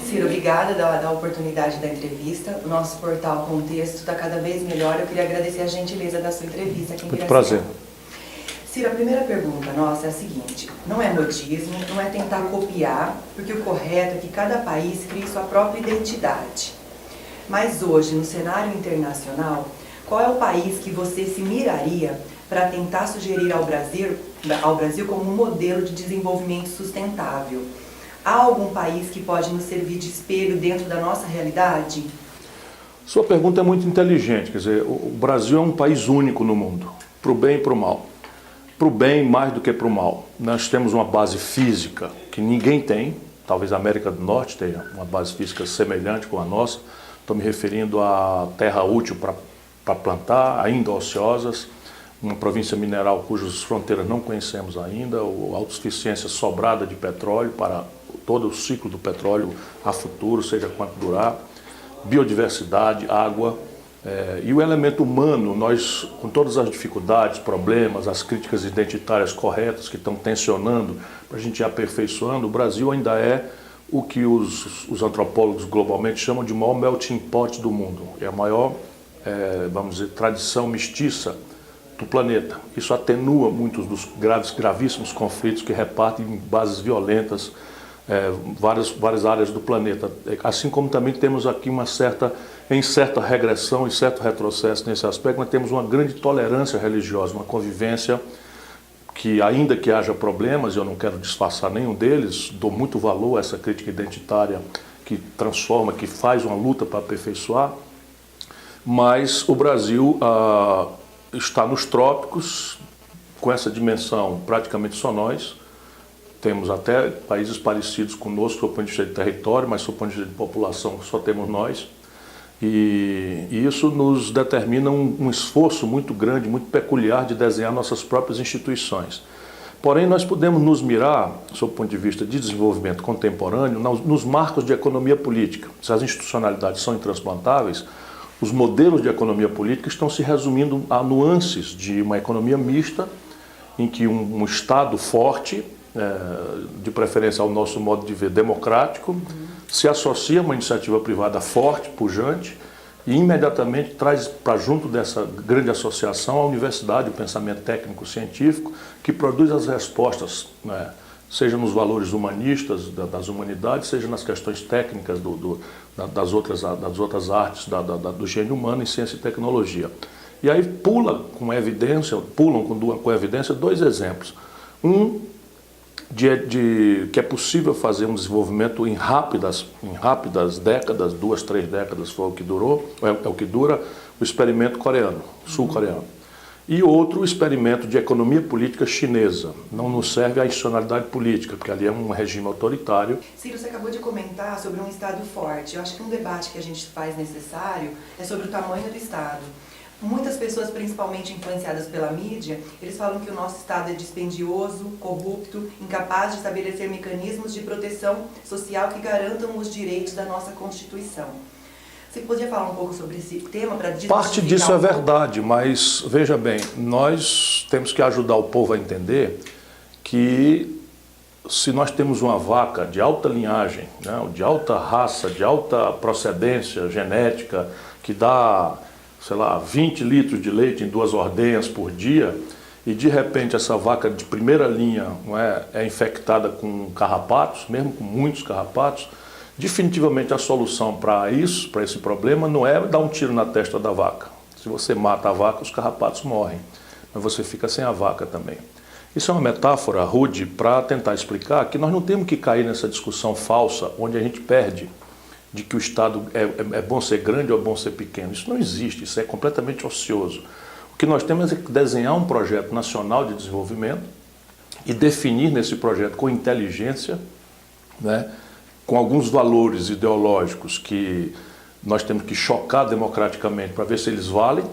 Ciro, obrigada da oportunidade da entrevista. O nosso portal Contexto está cada vez melhor. Eu queria agradecer a gentileza da sua entrevista aqui em Muito Piracicaba. prazer. Ciro, a primeira pergunta nossa é a seguinte: não é modismo, não é tentar copiar, porque o correto é que cada país crie sua própria identidade. Mas hoje, no cenário internacional, qual é o país que você se miraria para tentar sugerir ao Brasil como um modelo de desenvolvimento sustentável? Há algum país que pode nos servir de espelho dentro da nossa realidade? Sua pergunta é muito inteligente, quer dizer, o Brasil é um país único no mundo, para o bem e para o mal. Para o bem mais do que para o mal. Nós temos uma base física que ninguém tem, talvez a América do Norte tenha uma base física semelhante com a nossa. Estou me referindo à terra útil para plantar, ainda ociosas, uma província mineral cujas fronteiras não conhecemos ainda, a autossuficiência sobrada de petróleo para todo o ciclo do petróleo a futuro, seja quanto durar, biodiversidade, água. E o elemento humano, nós, com todas as dificuldades, problemas, as críticas identitárias corretas que estão tensionando para a gente ir aperfeiçoando, o Brasil ainda é o que os antropólogos globalmente chamam de maior melting pot do mundo. É a maior, vamos dizer, tradição mestiça do planeta. Isso atenua muitos dos gravíssimos conflitos que repartem em bases violentas várias áreas do planeta. Assim como também temos aqui em certa regressão e certo retrocesso nesse aspecto, nós temos uma grande tolerância religiosa, uma convivência que, ainda que haja problemas, eu não quero disfarçar nenhum deles, dou muito valor a essa crítica identitária que transforma, que faz uma luta para aperfeiçoar, mas o Brasil está nos trópicos, com essa dimensão praticamente só nós. Temos até países parecidos conosco, do ponto de vista de território, mas do ponto de vista de população só temos nós. E isso nos determina um esforço muito grande, muito peculiar de desenhar nossas próprias instituições. Porém, nós podemos nos mirar, sob o ponto de vista de desenvolvimento contemporâneo, nos marcos de economia política. Se as institucionalidades são intransplantáveis, os modelos de economia política estão se resumindo a nuances de uma economia mista, em que um Estado forte, de preferência ao nosso modo de ver democrático, se associa a uma iniciativa privada forte, pujante, e imediatamente traz para junto dessa grande associação a universidade, o pensamento técnico-científico, que produz as respostas, seja nos valores humanistas das humanidades, seja nas questões técnicas das outras artes, do gênio humano em ciência e tecnologia. E aí pulam com evidência dois exemplos. Que é possível fazer um desenvolvimento em rápidas décadas, 2, 3 décadas foi o que durou, é o que dura o experimento coreano, sul-coreano. E outro, o experimento de economia política chinesa. Não nos serve a institucionalidade política, porque ali é um regime autoritário. Ciro, você acabou de comentar sobre um Estado forte. Eu acho que um debate que a gente faz necessário é sobre o tamanho do Estado. Muitas pessoas, principalmente influenciadas pela mídia, eles falam que o nosso Estado é dispendioso, corrupto, incapaz de estabelecer mecanismos de proteção social que garantam os direitos da nossa Constituição. Você podia falar um pouco sobre esse tema para desmistificar? Parte disso é verdade, mas veja bem, nós temos que ajudar o povo a entender que se nós temos uma vaca de alta linhagem, de alta raça, de alta procedência genética, que dá, sei lá, 20 litros de leite em 2 ordenhas por dia, e de repente essa vaca de primeira linha é infectada com carrapatos, mesmo com muitos carrapatos, definitivamente a solução para esse problema, não é dar um tiro na testa da vaca. Se você mata a vaca, os carrapatos morrem, mas você fica sem a vaca também. Isso é uma metáfora rude para tentar explicar que nós não temos que cair nessa discussão falsa, onde a gente perde de que o Estado é bom ser grande ou é bom ser pequeno. Isso não existe, isso é completamente ocioso. O que nós temos é que desenhar um projeto nacional de desenvolvimento e definir nesse projeto com inteligência, com alguns valores ideológicos que nós temos que chocar democraticamente para ver se eles valem.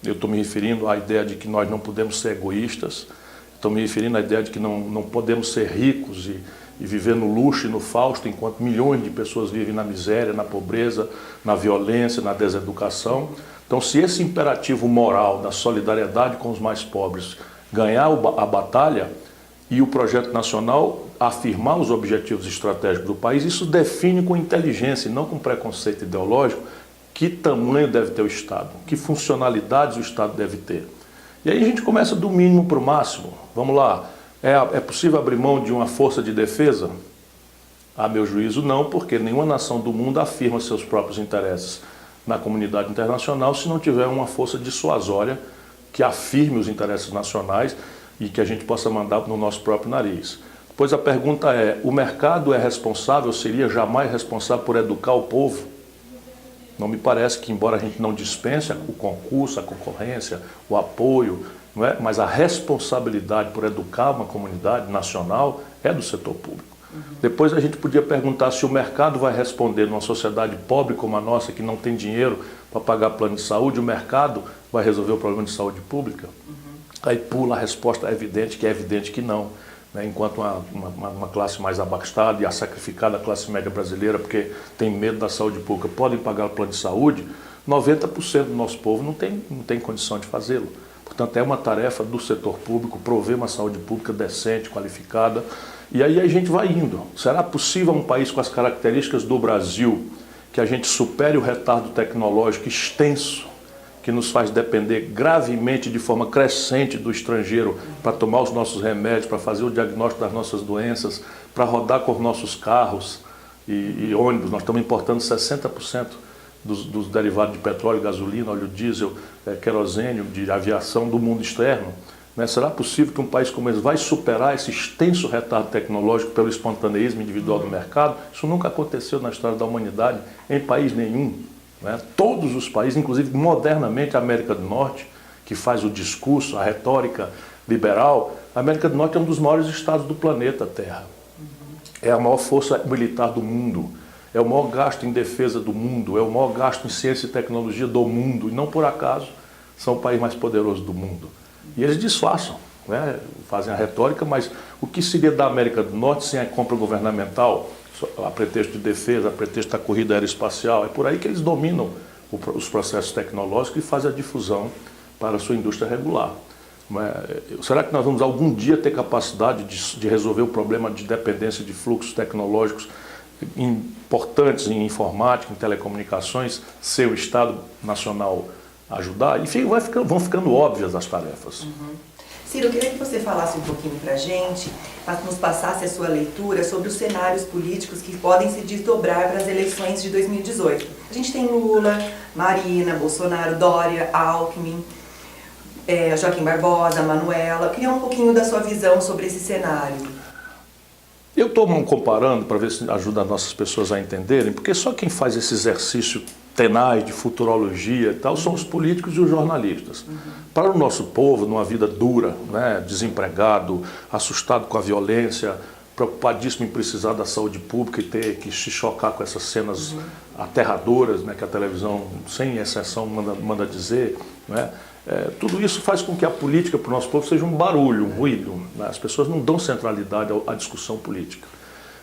Eu estou me referindo à ideia de que nós não podemos ser egoístas, estou me referindo à ideia de que não podemos ser ricos e viver no luxo e no fausto, enquanto milhões de pessoas vivem na miséria, na pobreza, na violência, na deseducação. Então, se esse imperativo moral da solidariedade com os mais pobres ganhar a batalha, e o projeto nacional afirmar os objetivos estratégicos do país, isso define com inteligência e não com preconceito ideológico que tamanho deve ter o Estado, que funcionalidades o Estado deve ter. E aí a gente começa do mínimo para o máximo. Vamos lá, é possível abrir mão de uma força de defesa? A meu juízo não, porque nenhuma nação do mundo afirma seus próprios interesses na comunidade internacional se não tiver uma força dissuasória que afirme os interesses nacionais e que a gente possa mandar no nosso próprio nariz. Pois a pergunta é, o mercado é responsável, seria jamais responsável por educar o povo? Não me parece que, embora a gente não dispense o concurso, a concorrência, o apoio, não é? Mas a responsabilidade por educar uma comunidade nacional é do setor público. Depois a gente podia perguntar se o mercado vai responder numa sociedade pobre como a nossa, que não tem dinheiro para pagar plano de saúde, o mercado vai resolver o problema de saúde pública? Aí pula a resposta evidente, que é evidente que não. Né? Enquanto uma classe mais abastada e a sacrificada classe média brasileira, porque tem medo da saúde pública, podem pagar o plano de saúde, 90% do nosso povo não tem condição de fazê-lo. Portanto, é uma tarefa do setor público prover uma saúde pública decente, qualificada. E aí a gente vai indo. Será possível um país com as características do Brasil que a gente supere o retardo tecnológico extenso que nos faz depender gravemente, de forma crescente, do estrangeiro para tomar os nossos remédios, para fazer o diagnóstico das nossas doenças, para rodar com os nossos carros e ônibus? Nós estamos importando 60% dos derivados de petróleo, gasolina, óleo diesel, querosênio, de aviação do mundo externo. Será possível que um país como esse vai superar esse extenso retardo tecnológico pelo espontaneísmo individual do mercado? Isso nunca aconteceu na história da humanidade, em país nenhum. Todos os países, inclusive modernamente a América do Norte, que faz o discurso, a retórica liberal, a América do Norte é um dos maiores estados do planeta Terra. É a maior força militar do mundo, é o maior gasto em defesa do mundo, é o maior gasto em ciência e tecnologia do mundo, e não por acaso são o país mais poderoso do mundo. E eles disfarçam, fazem a retórica, mas o que seria da América do Norte sem a compra governamental, a pretexto de defesa, a pretexto da corrida aeroespacial? É por aí que eles dominam os processos tecnológicos e fazem a difusão para a sua indústria regular. Será que nós vamos algum dia ter capacidade de resolver o problema de dependência de fluxos tecnológicos importantes em informática, em telecomunicações, sem o Estado Nacional ajudar? Enfim, vão ficando óbvias as tarefas. Ciro, eu queria que você falasse um pouquinho para a gente, nos passasse a sua leitura sobre os cenários políticos que podem se desdobrar para as eleições de 2018. A gente tem Lula, Marina, Bolsonaro, Dória, Alckmin, Joaquim Barbosa, Manuela. Eu queria um pouquinho da sua visão sobre esse cenário. Eu estou comparando para ver se ajuda as nossas pessoas a entenderem, porque só quem faz esse exercício tenaz de futurologia e tal são os políticos e os jornalistas. Para o nosso povo, numa vida dura, desempregado, assustado com a violência, preocupadíssimo em precisar da saúde pública e ter que se chocar com essas cenas aterradoras, que a televisão, sem exceção, manda dizer, tudo isso faz com que a política para o nosso povo seja um barulho, um ruído. As pessoas não dão centralidade à discussão política.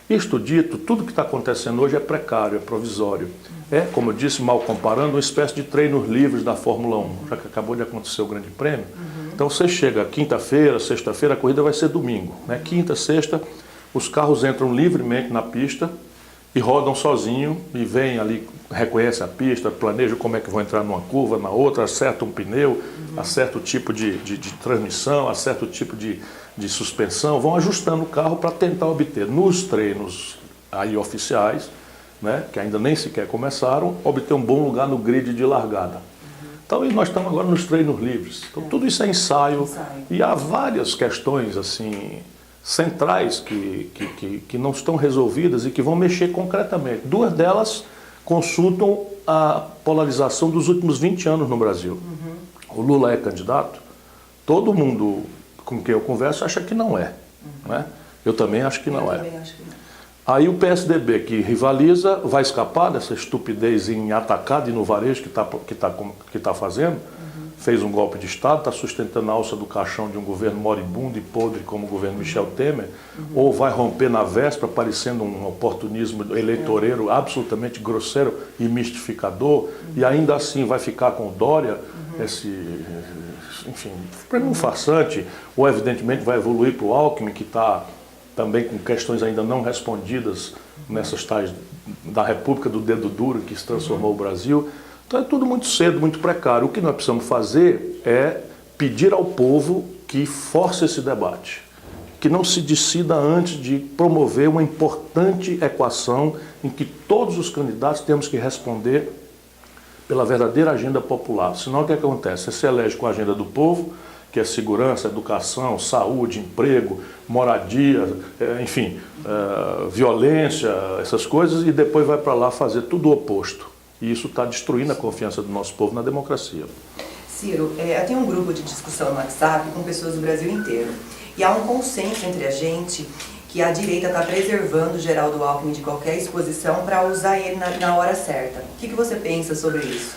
Isto dito, tudo que está acontecendo hoje é precário, é provisório. É, como eu disse, mal comparando, uma espécie de treinos livres da Fórmula 1, já que acabou de acontecer o Grande Prêmio. Então você chega quinta-feira, sexta-feira, a corrida vai ser domingo. Quinta, sexta, os carros entram livremente na pista e rodam sozinho e vêm ali, reconhecem a pista, planejam como é que vão entrar numa curva, na outra, acertam um pneu, acertam o tipo de transmissão, acertam o tipo de suspensão, vão ajustando o carro para tentar obter, nos treinos aí oficiais, que ainda nem sequer começaram, obter um bom lugar no grid de largada. Então, nós estamos agora nos treinos livres. Então, tudo isso é ensaio. E há várias questões assim centrais que não estão resolvidas e que vão mexer concretamente. Duas delas consultam a polarização dos últimos 20 anos no Brasil. O Lula é candidato, todo mundo com quem eu converso acha que não é. Eu também acho que não é. Aí o PSDB, que rivaliza, vai escapar dessa estupidez em atacado e no varejo que tá fazendo. Fez um golpe de Estado, está sustentando a alça do caixão de um governo moribundo e podre como o governo Michel Temer, ou vai romper na véspera, parecendo um oportunismo eleitoreiro absolutamente grosseiro e mistificador, e ainda assim vai ficar com o Dória, esse enfim, para mim um farsante, ou evidentemente vai evoluir para o Alckmin, que está também com questões ainda não respondidas nessas tais da República do Dedo Duro que se transformou o Brasil. Então é tudo muito cedo, muito precário. O que nós precisamos fazer é pedir ao povo que force esse debate, que não se decida antes de promover uma importante equação em que todos os candidatos temos que responder pela verdadeira agenda popular. Senão o que acontece? Você se elege com a agenda do povo, que é segurança, educação, saúde, emprego, moradia, enfim, violência, essas coisas, e depois vai para lá fazer tudo o oposto. E isso está destruindo a confiança do nosso povo na democracia. Ciro, eu tenho um grupo de discussão no WhatsApp com pessoas do Brasil inteiro. E há um consenso entre a gente que a direita está preservando o Geraldo Alckmin de qualquer exposição para usar ele na hora certa. O que você pensa sobre isso?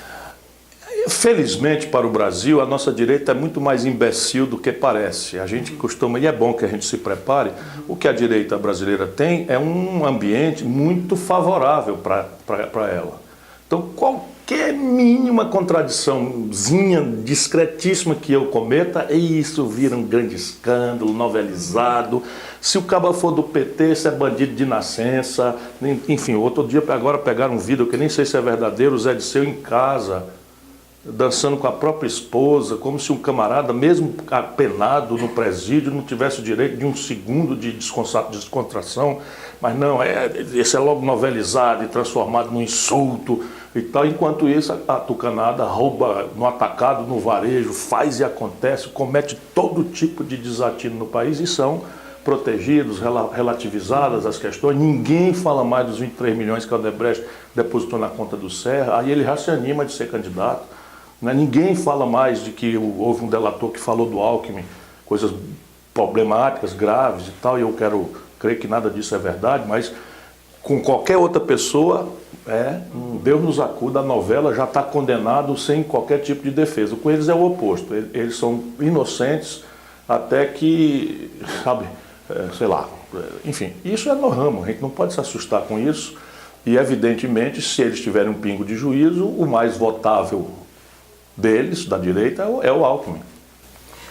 Felizmente para o Brasil, a nossa direita é muito mais imbecil do que parece. A gente costuma, e é bom que a gente se prepare, o que a direita brasileira tem é um ambiente muito favorável para ela. Então, qualquer mínima contradiçãozinha discretíssima que eu cometa, isso vira um grande escândalo, novelizado. Se o cabo for do PT, isso é bandido de nascença. Enfim, outro dia agora pegaram um vídeo que nem sei se é verdadeiro, o Zé Disseu em casa, dançando com a própria esposa, como se um camarada, mesmo apenado no presídio, não tivesse o direito de um segundo de descontração. Mas não, esse é logo novelizado e transformado num insulto e tal. Enquanto isso, a tucanada rouba no atacado, no varejo, faz e acontece, comete todo tipo de desatino no país e são protegidos, relativizadas as questões. Ninguém fala mais dos 23 milhões que a Odebrecht depositou na conta do Serra, aí ele já se anima de ser candidato. Ninguém fala mais de que houve um delator que falou do Alckmin, coisas problemáticas, graves e tal, e eu quero crer que nada disso é verdade, mas com qualquer outra pessoa, Deus nos acuda, a novela já está condenado sem qualquer tipo de defesa. Com eles é o oposto, eles são inocentes até que, sabe, sei lá, enfim, isso é no ramo, a gente não pode se assustar com isso, e evidentemente, se eles tiverem um pingo de juízo, o mais votável deles, da direita, é o Alckmin.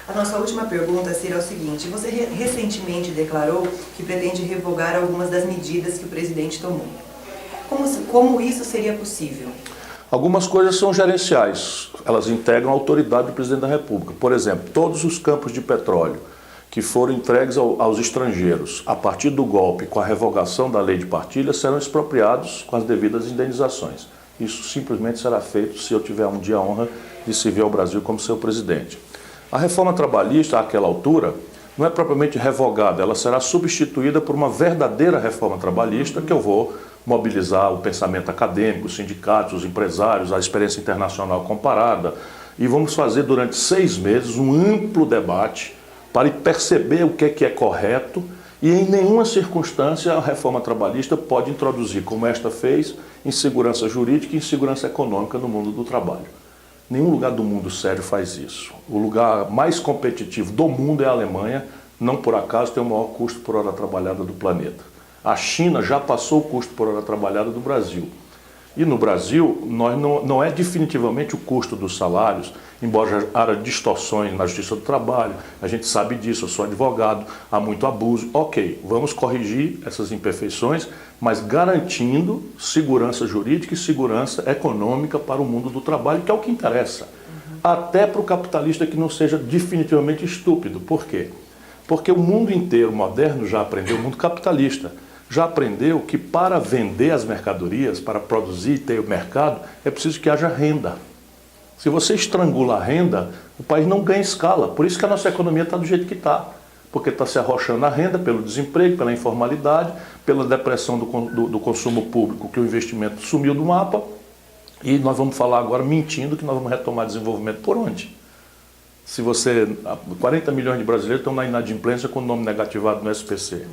A nossa última pergunta, Ciro, é o seguinte: você recentemente declarou que pretende revogar algumas das medidas que o presidente tomou. Como isso seria possível? Algumas coisas são gerenciais, elas integram a autoridade do presidente da República. Por exemplo, todos os campos de petróleo que foram entregues aos estrangeiros a partir do golpe com a revogação da lei de partilha serão expropriados com as devidas indenizações. Isso simplesmente será feito se eu tiver um dia a honra de servir ao Brasil como seu presidente. A reforma trabalhista, àquela altura, não é propriamente revogada, ela será substituída por uma verdadeira reforma trabalhista que eu vou mobilizar o pensamento acadêmico, os sindicatos, os empresários, a experiência internacional comparada, e vamos fazer durante 6 meses um amplo debate para perceber o que é correto, e em nenhuma circunstância a reforma trabalhista pode introduzir, como esta fez, insegurança jurídica e insegurança econômica no mundo do trabalho. Nenhum lugar do mundo sério faz isso. O lugar mais competitivo do mundo é a Alemanha, não por acaso tem o maior custo por hora trabalhada do planeta. A China já passou o custo por hora trabalhada do Brasil. E no Brasil, não é definitivamente o custo dos salários, embora haja distorções na Justiça do Trabalho, a gente sabe disso, eu sou advogado, há muito abuso. Ok, vamos corrigir essas imperfeições, mas garantindo segurança jurídica e segurança econômica para o mundo do trabalho, que é o que interessa. Até para o capitalista que não seja definitivamente estúpido. Por quê? Porque o mundo inteiro moderno já aprendeu, o mundo capitalista, já aprendeu que para vender as mercadorias, para produzir e ter o mercado, é preciso que haja renda. Se você estrangula a renda, o país não ganha escala. Por isso que a nossa economia está do jeito que está. Porque está se arrochando a renda pelo desemprego, pela informalidade, pela depressão do consumo público, que o investimento sumiu do mapa. E nós vamos falar agora mentindo que nós vamos retomar desenvolvimento por onde? Se 40 milhões de brasileiros estão na inadimplência com o nome negativado no SPC.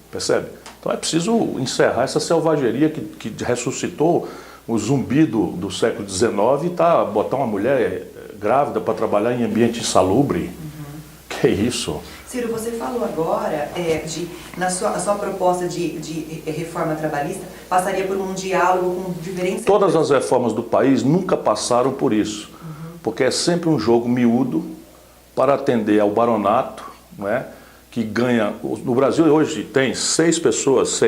Percebe? Então é preciso encerrar essa selvageria que ressuscitou o zumbi do século XIX e botar uma mulher grávida para trabalhar em ambiente insalubre. Que é isso? Ciro, você falou agora a sua proposta de reforma trabalhista passaria por um diálogo com diferentes... Todas as reformas do país nunca passaram por isso. Porque é sempre um jogo miúdo, para atender ao baronato, não é? Que ganha... No Brasil hoje tem seis pessoas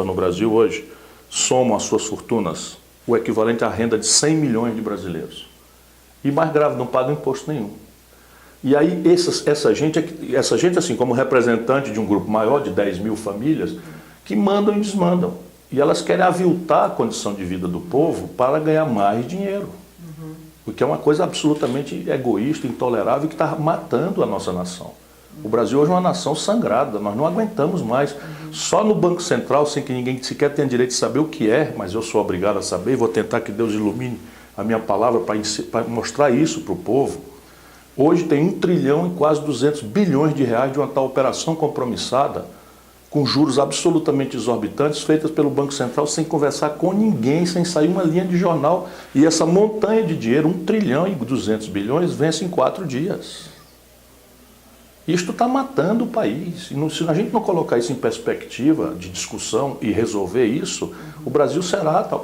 no Brasil hoje somam as suas fortunas o equivalente à renda de 100 milhões de brasileiros. E mais grave, não pagam imposto nenhum. E aí essa gente, assim como representante de um grupo maior de 10 mil famílias, que mandam e desmandam. E elas querem aviltar a condição de vida do povo para ganhar mais dinheiro. O que é uma coisa absolutamente egoísta, intolerável, que está matando a nossa nação. O Brasil hoje é uma nação sangrada, nós não aguentamos mais. Só no Banco Central, sem que ninguém sequer tenha direito de saber o que é, mas eu sou obrigado a saber e vou tentar que Deus ilumine a minha palavra para mostrar isso para o povo. Hoje tem 1 trilhão e quase 200 bilhões de reais de uma tal operação compromissada, com juros absolutamente exorbitantes, feitas pelo Banco Central sem conversar com ninguém, sem sair uma linha de jornal. E essa montanha de dinheiro, 1 trilhão e 200 bilhões, vence em 4 dias. Isto está matando o país. E se a gente não colocar isso em perspectiva de discussão e resolver isso, o Brasil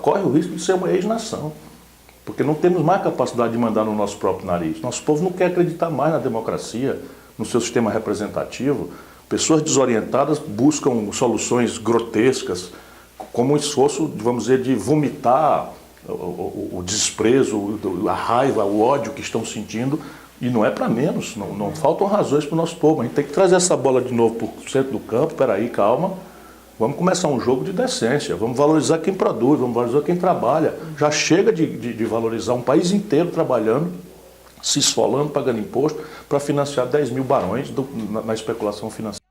corre o risco de ser uma ex-nação. Porque não temos mais capacidade de mandar no nosso próprio nariz. Nosso povo não quer acreditar mais na democracia, no seu sistema representativo. Pessoas desorientadas buscam soluções grotescas, como um esforço, vamos dizer, de vomitar o desprezo, a raiva, o ódio que estão sentindo. E não é para menos, não faltam razões para o nosso povo. A gente tem que trazer essa bola de novo para o centro do campo. Peraí, calma. Vamos começar um jogo de decência. Vamos valorizar quem produz, vamos valorizar quem trabalha. Já chega de valorizar um país inteiro trabalhando, se esfolando, pagando imposto, para financiar 10 mil barões na especulação financeira.